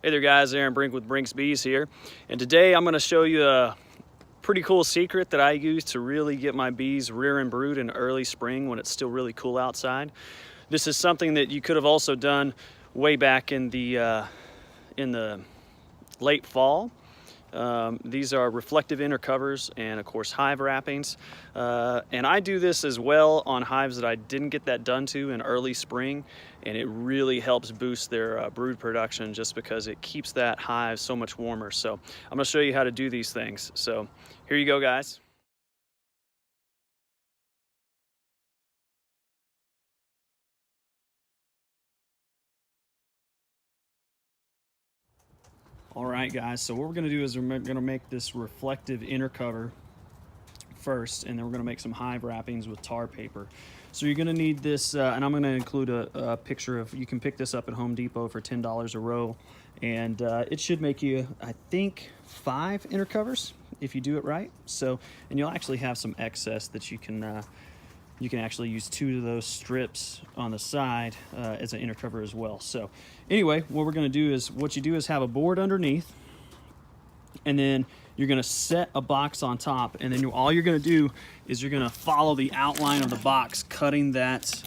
Hey there guys, Aaron Brink with Brink's Bees here, and today I'm going to show you a pretty cool secret that I use to really get my bees rearing brood in early spring when it's still really cool outside. This is something that you could have also done way back in the late fall. These are reflective inner covers and of course hive wrappings, and I do this as well on hives that I didn't get that done to in early spring, and it really helps boost their brood production just because it keeps that hive so much warmer. So I'm going to show you how to do these things. So here you go, guys. All right, guys, so what we're going to do is we're going to make this reflective inner cover first, and then we're going to make some hive wrappings with tar paper. So you're going to need this, and I'm going to include a picture of, you can pick this up at Home Depot for $10 a row, and it should make you, I think, 5 inner covers if you do it right. So, and you'll actually have some excess that you can actually use 2 of those strips on the side as an inner cover as well. So anyway, what we're going to do is, what you do is have a board underneath, and then you're going to set a box on top, and then all you're going to do is you're going to follow the outline of the box, cutting that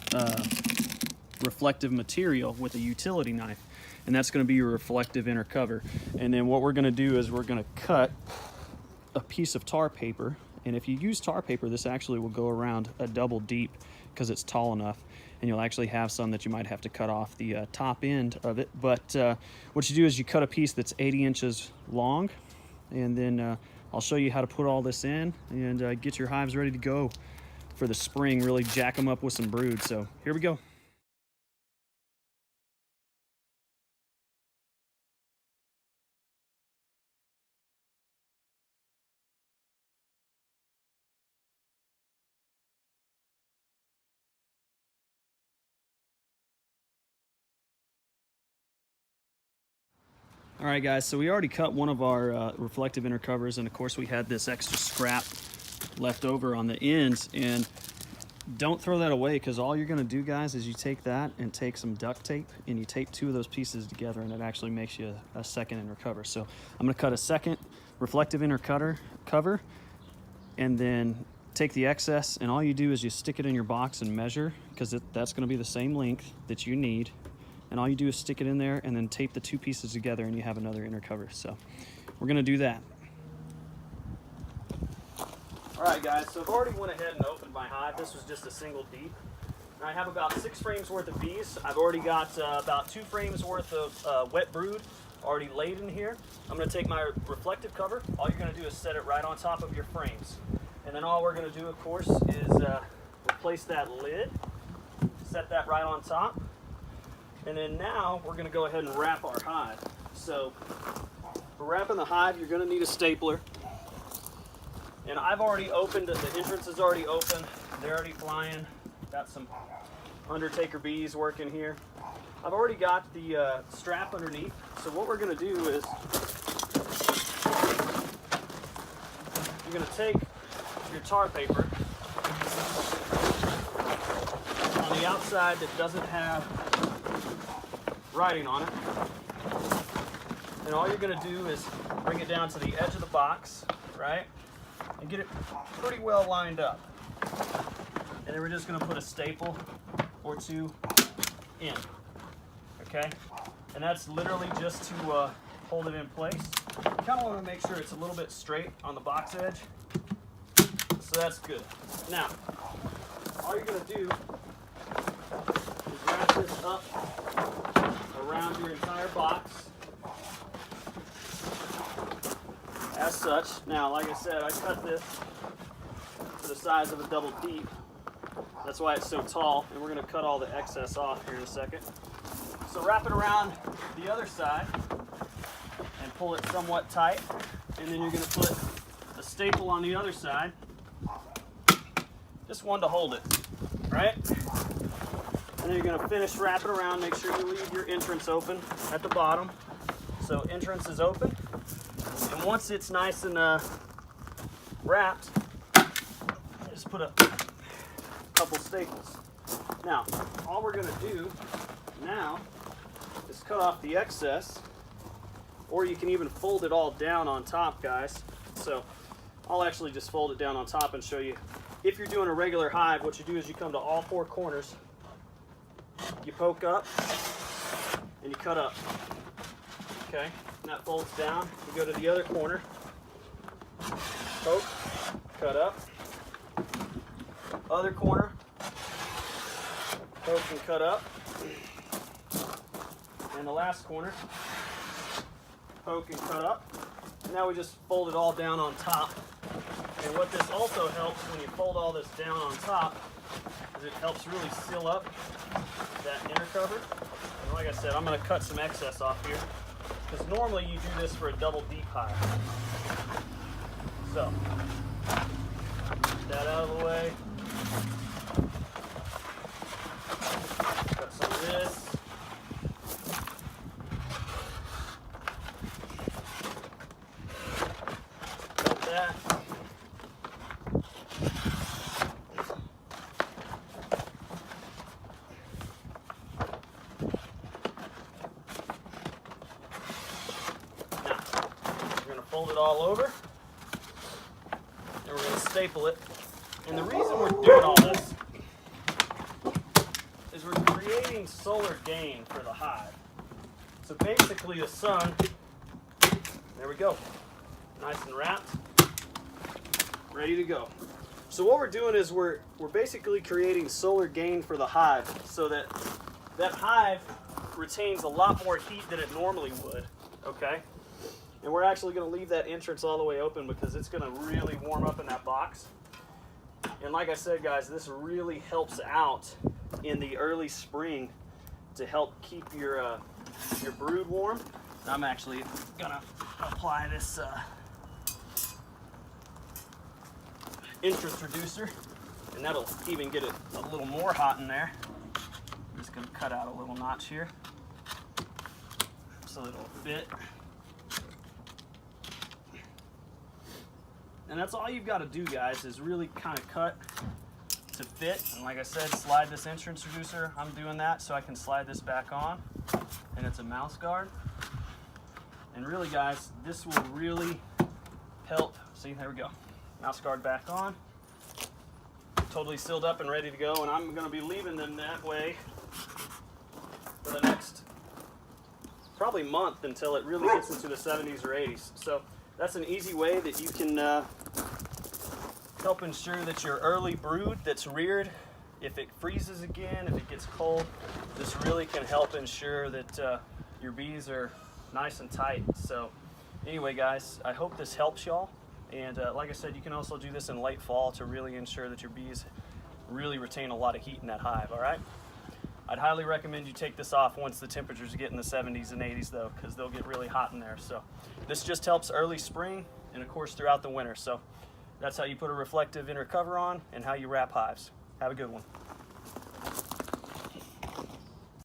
reflective material with a utility knife, and that's going to be your reflective inner cover. And then what we're going to do is we're going to cut a piece of tar paper, and if you use tar paper, this actually will go around a double deep because it's tall enough, and you'll actually have some that you might have to cut off the top end of it. But what you do is you cut a piece that's 80 inches long, and then I'll show you how to put all this in and get your hives ready to go for the spring, really jack them up with some brood. So here we go. All right, guys, so we already cut one of our reflective inner covers, and of course we had this extra scrap left over on the ends, and don't throw that away, because all you're going to do, guys, is you take that and take some duct tape and you tape 2 of those pieces together, and it actually makes you a second inner cover. So I'm going to cut a second reflective inner cover, and then take the excess, and all you do is you stick it in your box and measure, because that's going to be the same length that you need. And all you do is stick it in there and then tape the 2 pieces together, and you have another inner cover. So we're gonna do that. All right, guys, so I've already went ahead and opened my hive. This was just a single deep. And I have about 6 frames worth of bees. I've already got about 2 frames worth of wet brood already laid in here. I'm gonna take my reflective cover. All you're gonna do is set it right on top of your frames. And then all we're gonna do, of course, is replace that lid, set that right on top. And then now we're going to go ahead and wrap our hive. So for wrapping the hive, you're going to need a stapler. And I've already opened, the entrance is already open. They're already flying. Got some Undertaker bees working here. I've already got the strap underneath. So what we're going to do is you're going to take your tar paper on the outside that doesn't have writing on it, and all you're going to do is bring it down to the edge of the box, right, and get it pretty well lined up. And then we're just going to put a staple or 2 in, okay? And that's literally just to hold it in place. You kind of want to make sure it's a little bit straight on the box edge, so that's good. Now, all you're going to do is wrap this up around your entire box as such. Now, like I said, I cut this to the size of a double deep. That's why it's so tall, and we're going to cut all the excess off here in a second. So wrap it around the other side and pull it somewhat tight, and then you're going to put a staple on the other side, just one to hold it, right? And then you're going to finish wrapping around. Make sure you leave your entrance open at the bottom. So entrance is open. And once it's nice and wrapped, just put a couple staples. Now, all we're going to do now is cut off the excess or you can even fold it all down on top, guys. So I'll actually just fold it down on top and show you. If you're doing a regular hive, what you do is you come to all four corners, you poke up, and you cut up. Okay, and that folds down. You go to the other corner, poke, cut up. Other corner, poke and cut up. And the last corner, poke and cut up. Now we just fold it all down on top. And what this also helps when you fold all this down on top is it helps really seal up that inner cover. And like I said, I'm going to cut some excess off here because normally you do this for a double deep hive. So, get that out of the way. Cut some of this. That. Now, we're going to fold it all over, and we're going to staple it. And the reason we're doing all this is we're creating solar gain for the hive. So basically the sun, there we go, nice and wrapped. Ready to go. So what we're doing is we're basically creating solar gain for the hive so that that hive retains a lot more heat than it normally would, okay? And we're actually going to leave that entrance all the way open because it's going to really warm up in that box. And like I said, guys, this really helps out in the early spring to help keep your brood warm. I'm actually going to apply this entrance reducer, and that'll even get it a little more hot in there. I'm just going to cut out a little notch here so it'll fit. And that's all you've got to do, guys, is really kind of cut to fit. And like I said, slide this entrance reducer. I'm doing that so I can slide this back on, and it's a mouse guard. And really, guys, this will really help. See, there we go. Mouse guard back on, totally sealed up and ready to go, and I'm going to be leaving them that way for the next probably month until it really gets into the 70s or 80s. So that's an easy way that you can help ensure that your early brood that's reared, if it freezes again, if it gets cold, this really can help ensure that your bees are nice and tight. So anyway, guys, I hope this helps y'all. And like I said, you can also do this in late fall to really ensure that your bees really retain a lot of heat in that hive, all right? I'd highly recommend you take this off once the temperatures get in the 70s and 80s though, because they'll get really hot in there. So this just helps early spring and of course throughout the winter. So that's how you put a reflective inner cover on and how you wrap hives. Have a good one.